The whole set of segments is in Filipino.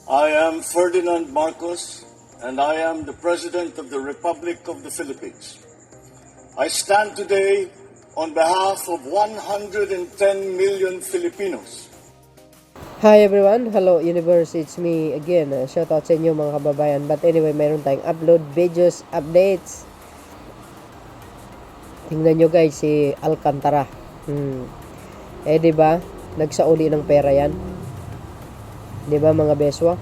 I am Ferdinand Marcos, and I am the President of the Republic of the Philippines. I stand today on behalf of 110 million Filipinos. Hi everyone, hello universe, it's me again. Shout out sa inyo mga kababayan. But anyway, mayroon tayong upload videos, updates. Tingnan nyo guys, si Alcantara. Di ba? Nagsauli ng pera yan. Di ba mga beswa?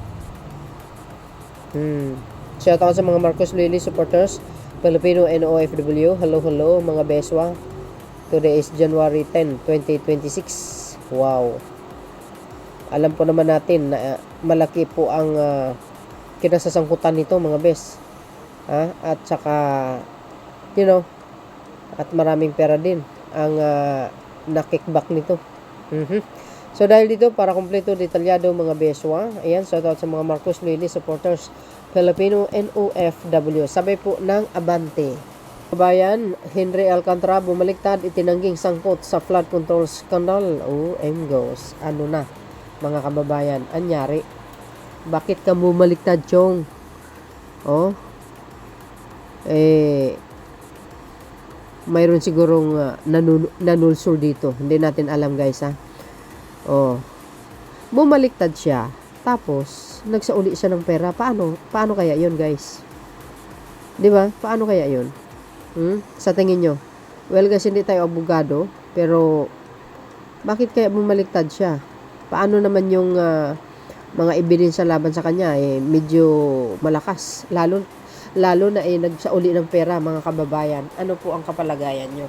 Shout out sa mga Marcos Lily supporters, Filipino and OFW. Hello mga beswa. Today is January 10, 2026. Wow. Alam po naman natin na malaki po ang kinasasangkutan nito mga bes. At saka, at maraming pera din ang na-kickback nito. So dahil dito, para kumpleto, detalyado mga beswa, ayan, shout out sa mga Marcos Lily supporters, Filipino and OFW. Sabay po ng Abante. Kabayan, Henry Alcantara bumaliktad, itinangging sangkot sa flood control scandal. OMGOs. Ano na, mga kababayan, anyari? Bakit ka bumaliktad, Chong? Mayroon sigurong nanulsol dito. Hindi natin alam guys bumaliktad siya. Tapos, nagsauli siya ng pera. Paano kaya yun guys? Di ba? Paano kaya yun? Sa tingin nyo? Well guys, hindi tayo abogado. Pero, bakit kaya bumaliktad siya? Paano naman yung mga ebidensya laban sa kanya? Medyo malakas. Lalo na nagsauli ng pera mga kababayan. Ano po ang kapalagayan nyo?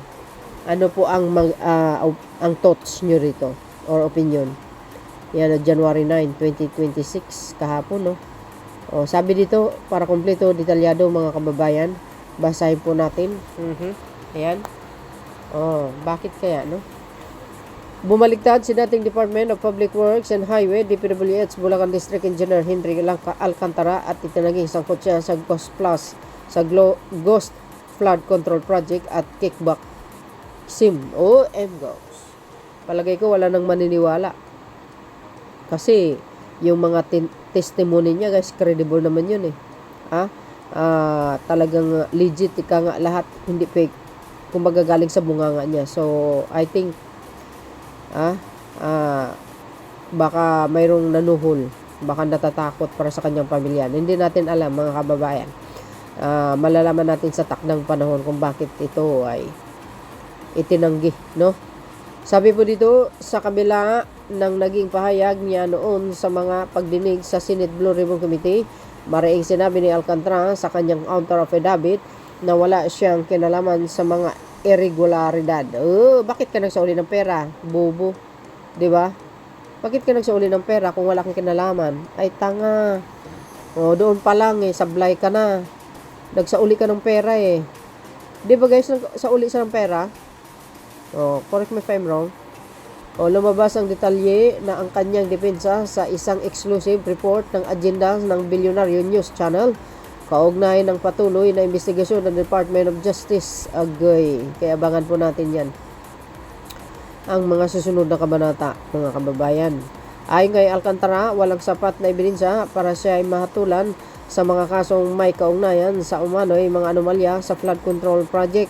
Ano po ang thoughts nyo rito? Or opinion? Yan, January 9, 2026, kahapon, no? Sabi dito, para kumpleto, detalyado mga kababayan, basahin po natin. Ayan. Bakit kaya, no? Bumaliktad si dating Department of Public Works and Highway, DPWH, Bulacan District Engineer Henry Alcantara at itinaging sangkot siya sa Ghost Flood Control Project at Kickback SIM. OMGOs. Palagay ko wala nang maniniwala. Kasi yung mga testimony niya guys, credible naman yun talagang legit, ika nga lahat, hindi fake. Kumbaga galing sa bunganga niya. So, I think baka mayroong nanuhol, baka natatakot para sa kanyang pamilya. Hindi natin alam mga kababayan. Malalaman natin sa takdang panahon kung bakit ito ay itinanggi, no? Sabi po dito, sa kabila ng naging pahayag niya noon sa mga pagdinig sa Senate Blue Ribbon Committee, mariing sinabi ni Alcantara sa kanyang counter affidavit na wala siyang kinalaman sa mga irregularidad. Bakit ka nagsauli ng pera? Bobo. Diba? Bakit ka nagsauli ng pera kung wala kang kinalaman? Ay, tanga. Doon pa lang sablay ka na. Nagsauli ka ng pera Diba guys, nagsauli siya ng pera? Correct me if I'm wrong. Lumabas ang detalye na ang kanyang depensa sa isang exclusive report ng agenda ng Billionaire News Channel kaugnay ng patuloy na investigasyon ng Department of Justice. Agay. Kaya abangan po natin yan. Ang mga susunod na kabanata, mga kababayan. Ayon kay Alcantara, walang sapat na ebidensya para siya ay mahatulan sa mga kasong may kaugnayan sa umano'y mga anomalya sa flood control project.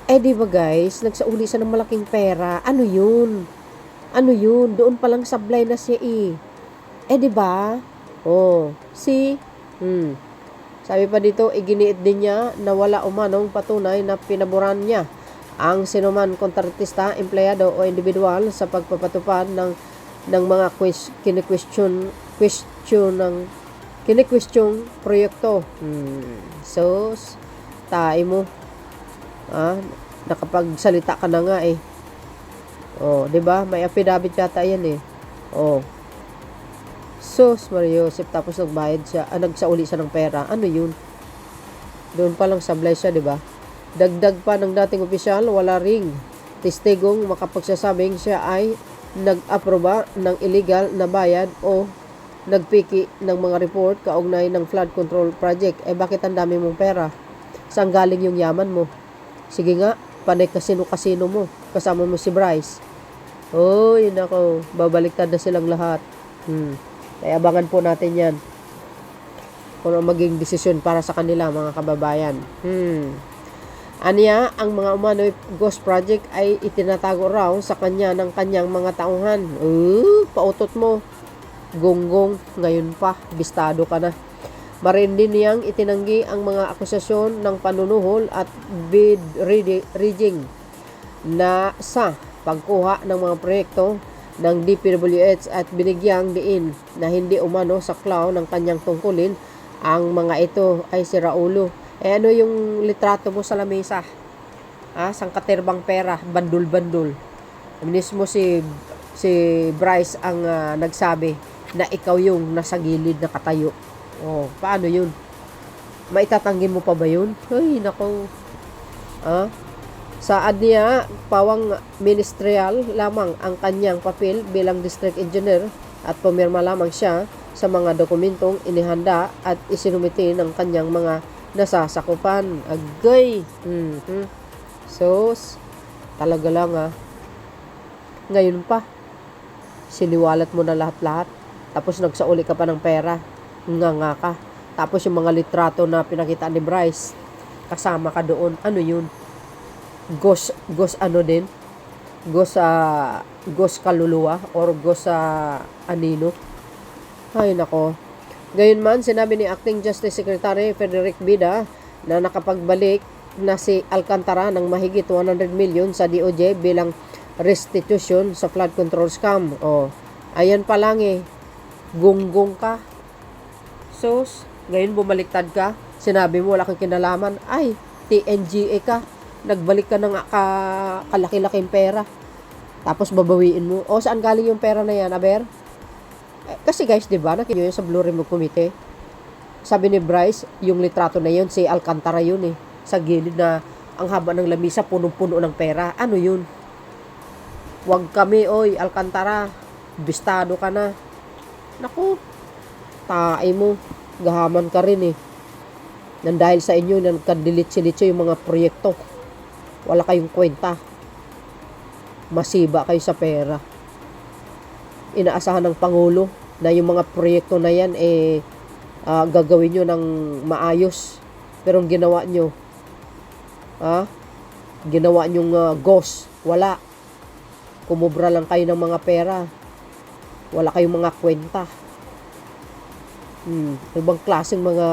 Di ba guys, nagsauli siya ng malaking pera. Ano yun? Doon pa lang sablay na siya di ba? Sabi pa dito, iginiit din niya na wala umanong patunay na pinaboran niya ang sinuman kontratista, empleyado o individual sa pagpapatupad ng mga kinikwestiyon proyekto. So, tayo mo. Nakapagsalita ka na nga diba? May affidavit yata yan Sus, Mario Joseph, tapos nagbayad siya, nagsauli siya ng pera. Ano yun? Doon pa lang sablay siya, diba? Dagdag pa ng dating opisyal, wala ring testigong makapagsasabing siya ay nag-aproba ng illegal na bayad o nagpiki ng mga report kaugnay ng flood control project. Bakit ang dami mong pera? Saan galing yung yaman mo? Sige nga, panay kasino-kasino mo. Kasama mo si Bryce. Yun ako. Babaliktad na silang lahat. Kaya abangan po natin yan. kung ano maging desisyon para sa kanila, mga kababayan. Aniya, ang mga umano'y ghost project ay itinatago raw sa kanya ng kanyang mga tauhan. Pautot mo. Gonggong, ngayon pa, bistado ka na. Marin din niyang itinanggi ang mga akusasyon ng panunuhol at bid rigging na sa pagkuha ng mga proyekto ng DPWH at binigyang diin na hindi umano saklaw ng kanyang tungkulin. Ang mga ito ay si Raulo. Ano yung litrato mo sa lamesa? Sangkaterbang pera, bandul-bandul. Mismo si Bryce ang nagsabi na ikaw yung nasa gilid na katayo. Paano yun? Maitatanggi mo pa ba yun? Ay, nako. Saad niya, pawang ministerial lamang ang kanyang papel bilang district engineer at pumirma lamang siya sa mga dokumentong inihanda at isinumiti ng kanyang mga nasasakupan. Agay! Sos, talaga lang ngayon pa, siniwalat mo na lahat-lahat. Tapos nagsauli ka pa ng pera. Nga ka. Tapos yung mga litrato na pinakita ni Bryce, kasama ka doon. Ano yun? Ghost ano din? Ghost kaluluwa or ghost anino? Ay nako. Gayunman, sinabi ni Acting Justice Secretary Frederick Bida na nakapagbalik na si Alcantara ng mahigit 100 million sa DOJ bilang restitution sa flood control scam. Ayan pa lang gunggong ka. Sos, ngayon bumaliktad ka. Sinabi mo wala kang kinalaman. Ay, TNGA ka. Nagbalik ka ng kalaki-laking pera. Tapos babawiin mo. Saan galing yung pera na yan, Aber? Kasi guys, di ba, nakita yun sa Blue Remove Committee. Sabi ni Bryce, yung litrato na yun, si Alcantara yun sa gilid na ang haba ng lamisa, punong-puno ng pera. Ano yun? Wag kami, Alcantara. Bistado ka na. Naku, tae mo. Gahaman ka rin Nang dahil sa inyo, nagkadilit-silitso yung mga proyekto. Wala kayong kwenta. Masiba kayo sa pera. Inaasahan ng Pangulo na yung mga proyekto na yan gagawin nyo ng maayos. Pero ang ginawa nyo, ginawa nyong ghost. Wala. Kumubra lang kayo ng mga pera. Wala kayong mga kwenta. Ibang klaseng mga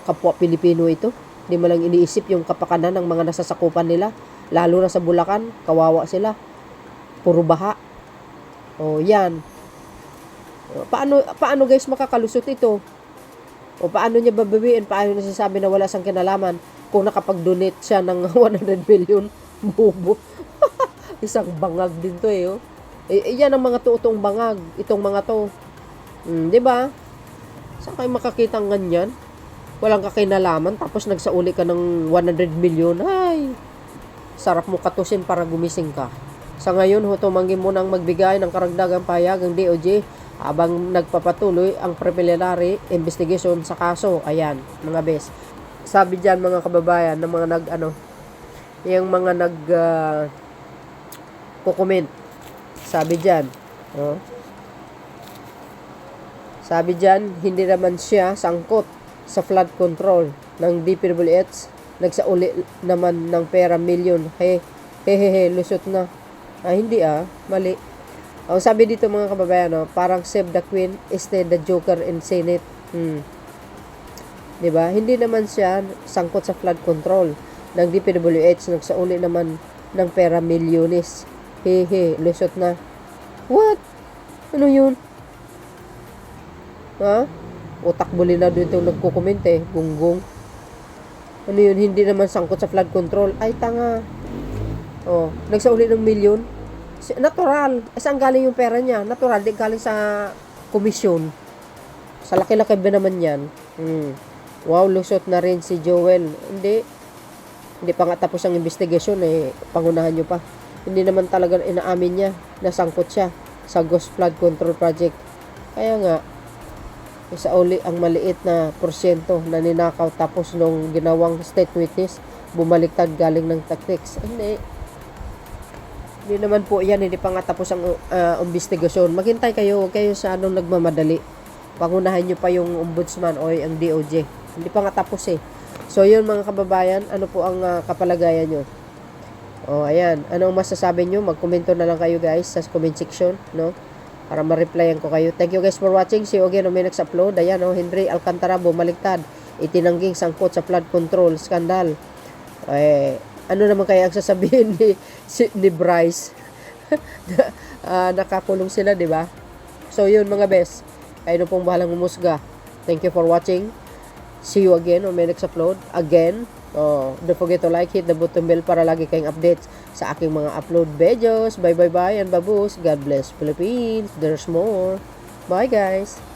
kapwa Pilipino ito. Hindi mo lang iniisip yung kapakanan ng mga nasasakupan nila. Lalo na sa Bulacan, kawawa sila. Puro baha. Yan. Paano guys makakalusot ito? Paano niya babawiin? Paano niya sasabi na wala siyang kinalaman kung nakapag-donate siya ng 100 million? Bobo. Isang bangag din to yan ang mga tuotong bangag. Itong mga to. Di ba? Saan kayo makakita ng ganyan? Walang kakinalaman tapos nagsauli ka ng 100 million. Ay, sarap mo katusin para gumising ka. Sa ngayon, tumanggi mo nang magbigay ng karagdagang pahayag ang DOJ habang nagpapatuloy ang preliminary investigation sa kaso. Ayan, mga bes. Sabi dyan mga kababayan, ng mga yung mga kukomment. Sabi dyan, sabi dyan, hindi naman siya sangkot sa flood control ng DPWH. Nagsauli naman ng pera milyon. Lusot na. Hindi mali. Ang sabi dito mga kababayan, parang Save the Queen instead the Joker in Senate. Diba? Hindi naman siya sangkot sa flood control ng DPWH. Nagsauli naman ng pera milyones. Lusot na. What? Ano yun? Utak buli na dito nagkukomment gunggong. Ano yun? Hindi naman sangkot sa flood control. Ay, tanga. Nagsauli ng milyon. Natural. Saan galing yung pera niya? Natural. Di galing sa komisyon. Sa laki-laki ba naman yan? Wow, lusot na rin si Joel. Hindi pa nga tapos ang investigasyon pangunahan nyo pa. Hindi naman talaga inaamin niya na sangkot siya sa Ghost Flood Control Project. Kaya nga, isauli ang maliit na porsyento na ninakaw tapos nung ginawang state witness, bumaliktad galing ng tactics. Hindi naman po yan, hindi pa nga tapos ang investigasyon. Maghintay kayo, huwag kayo sa nagmamadali. pangunahin nyo pa yung ombudsman o ang DOJ. Hindi pa nga tapos eh. So yun mga kababayan, ano po ang kapalagayan nyo? O ayan, anong masasabi nyo? Mag-komento na lang kayo guys sa comment section, no? Para ma-replyan ko kayo. Thank you guys for watching. See you again on my next upload. Ayan, Henry Alcantara bumaliktad. Itinangging sangkot sa flood control scandal. Ano naman kaya ang sasabihin ni Bryce? Nakakulong sila, di ba? So yun mga best. Kayo na pong bahalang umusga. Thank you for watching. See you again on my next upload. Again, don't forget to like, hit the button bell para lagi kayong updates sa aking mga upload videos. Bye bye bye and babus. God bless Philippines. There's more. Bye guys.